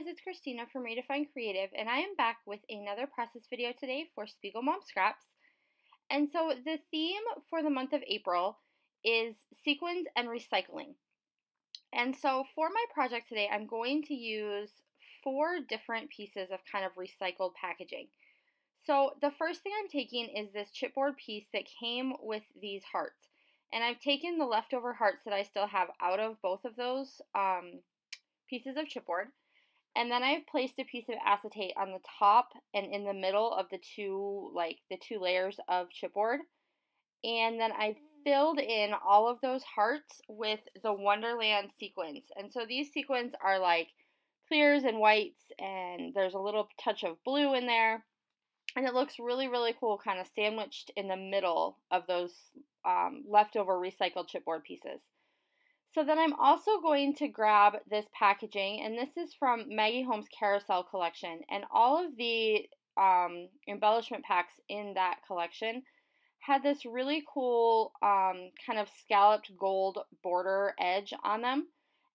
it's Christina from Redefine Creative, and I am back with another process video today for SpiegelMom Scraps. And so the theme for the month of April is sequins and recycling. And so for my project today, I'm going to use 4 different pieces of kind of recycled packaging. So the first thing I'm taking is this chipboard piece that came with these hearts. And I've taken the leftover hearts that I still have out of both of those pieces of chipboard. And then I've placed a piece of acetate on the top and in the middle of the two layers of chipboard. And then I filled in all of those hearts with the Wonderland sequins. And so these sequins are like clears and whites, and there's a little touch of blue in there. And it looks really, really cool, kind of sandwiched in the middle of those leftover recycled chipboard pieces. So then I'm also going to grab this packaging, and this is from Maggie Holmes' Carousel collection, and all of the embellishment packs in that collection had this really cool kind of scalloped gold border edge on them,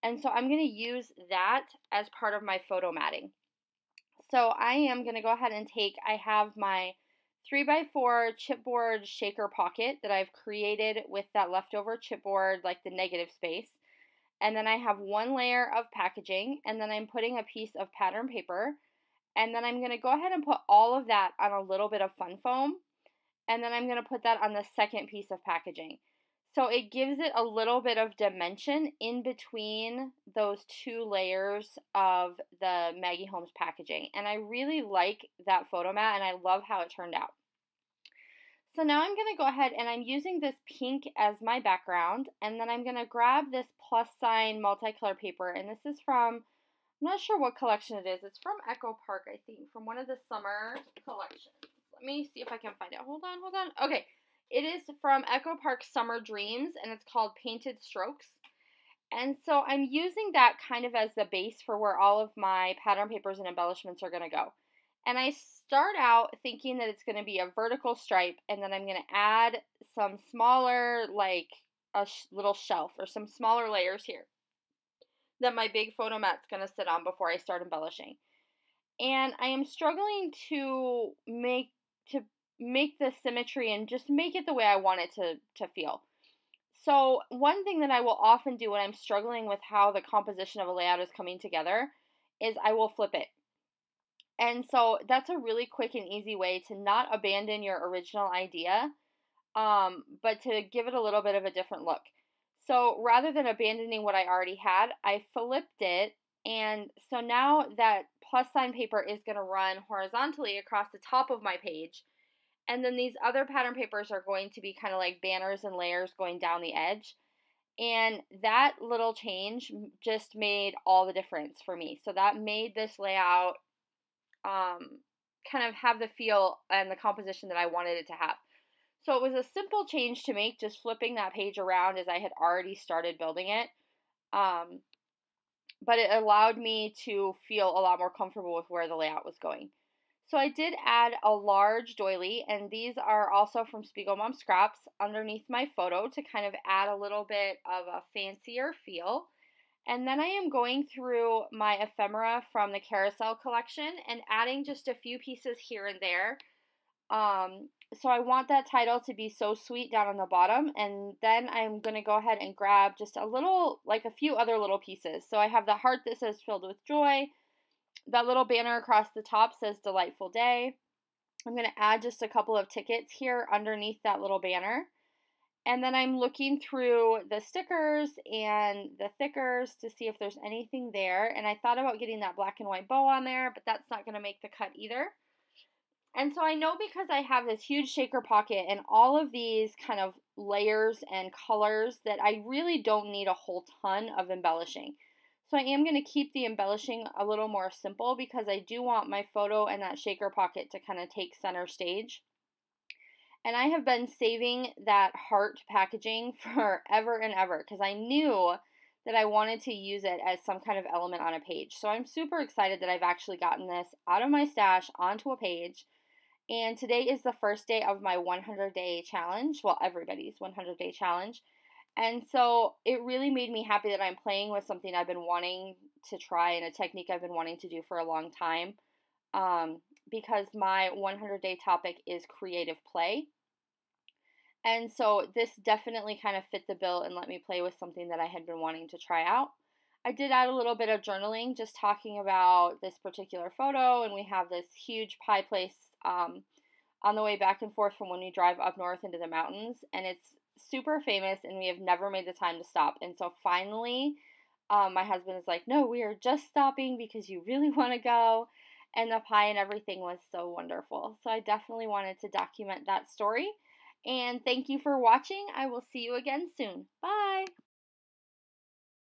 and so I'm going to use that as part of my photo matting. So I am going to go ahead and I have my 3x4 chipboard shaker pocket that I've created with that leftover chipboard, like the negative space. And then I have one layer of packaging, and then I'm putting a piece of pattern paper. And then I'm going to go ahead and put all of that on a little bit of fun foam. And then I'm going to put that on the second piece of packaging. So it gives it a little bit of dimension in between those 2 layers of the Maggie Holmes packaging. And I really like that photo mat, and I love how it turned out. So now I'm going to go ahead and I'm using this pink as my background, and then I'm going to grab this plus sign multicolor paper, and this is from, I'm not sure what collection it is. It's from Echo Park, I think, from one of the summer collections. Let me see if I can find it. Hold on. Okay. It is from Echo Park Summer Dreams, and it's called Painted Strokes. And so I'm using that kind of as the base for where all of my pattern papers and embellishments are going to go. And I start out thinking that it's going to be a vertical stripe, and then I'm going to add some smaller, like a little shelf or some smaller layers here that my big photo mat's going to sit on before I start embellishing. And I am struggling to make the symmetry and just make it the way I want it to feel. So one thing that I will often do when I'm struggling with how the composition of a layout is coming together is I will flip it. And so that's a really quick and easy way to not abandon your original idea, but to give it a little bit of a different look. So rather than abandoning what I already had, I flipped it, and so now that plus sign paper is going to run horizontally across the top of my page. And then these other pattern papers are going to be kind of like banners and layers going down the edge. And that little change just made all the difference for me. So that made this layout kind of have the feel and the composition that I wanted it to have. So it was a simple change to make, just flipping that page around as I had already started building it. But it allowed me to feel a lot more comfortable with where the layout was going. So I did add a large doily, and these are also from SpiegelMom Scraps underneath my photo to kind of add a little bit of a fancier feel. And then I am going through my ephemera from the Carousel collection and adding just a few pieces here and there. So I want that title to be So Sweet down on the bottom, and then I'm going to go ahead and grab just a few other little pieces. So I have the heart that says Filled with Joy. That little banner across the top says Delightful Day. I'm going to add just a couple of tickets here underneath that little banner. And then I'm looking through the stickers and the thickers to see if there's anything there. And I thought about getting that black and white bow on there, but that's not going to make the cut either. And so I know, because I have this huge shaker pocket and all of these kind of layers and colors, that I really don't need a whole ton of embellishing. So I am going to keep the embellishing a little more simple, because I do want my photo and that shaker pocket to kind of take center stage. And I have been saving that heart packaging forever and ever, because I knew that I wanted to use it as some kind of element on a page. So I'm super excited that I've actually gotten this out of my stash onto a page. And today is the first day of my 100-day challenge. Well, everybody's 100-day challenge. And so it really made me happy that I'm playing with something I've been wanting to try and a technique I've been wanting to do for a long time. Because my 100-day topic is creative play. And so this definitely kind of fit the bill and let me play with something that I had been wanting to try out. I did add a little bit of journaling, just talking about this particular photo, and we have this huge pie place on the way back and forth from when we drive up north into the mountains, and it's super famous, and we have never made the time to stop. And so finally, my husband is like, "No, we are just stopping because you really want to go." And the pie and everything was so wonderful. So I definitely wanted to document that story. And thank you for watching. I will see you again soon. Bye.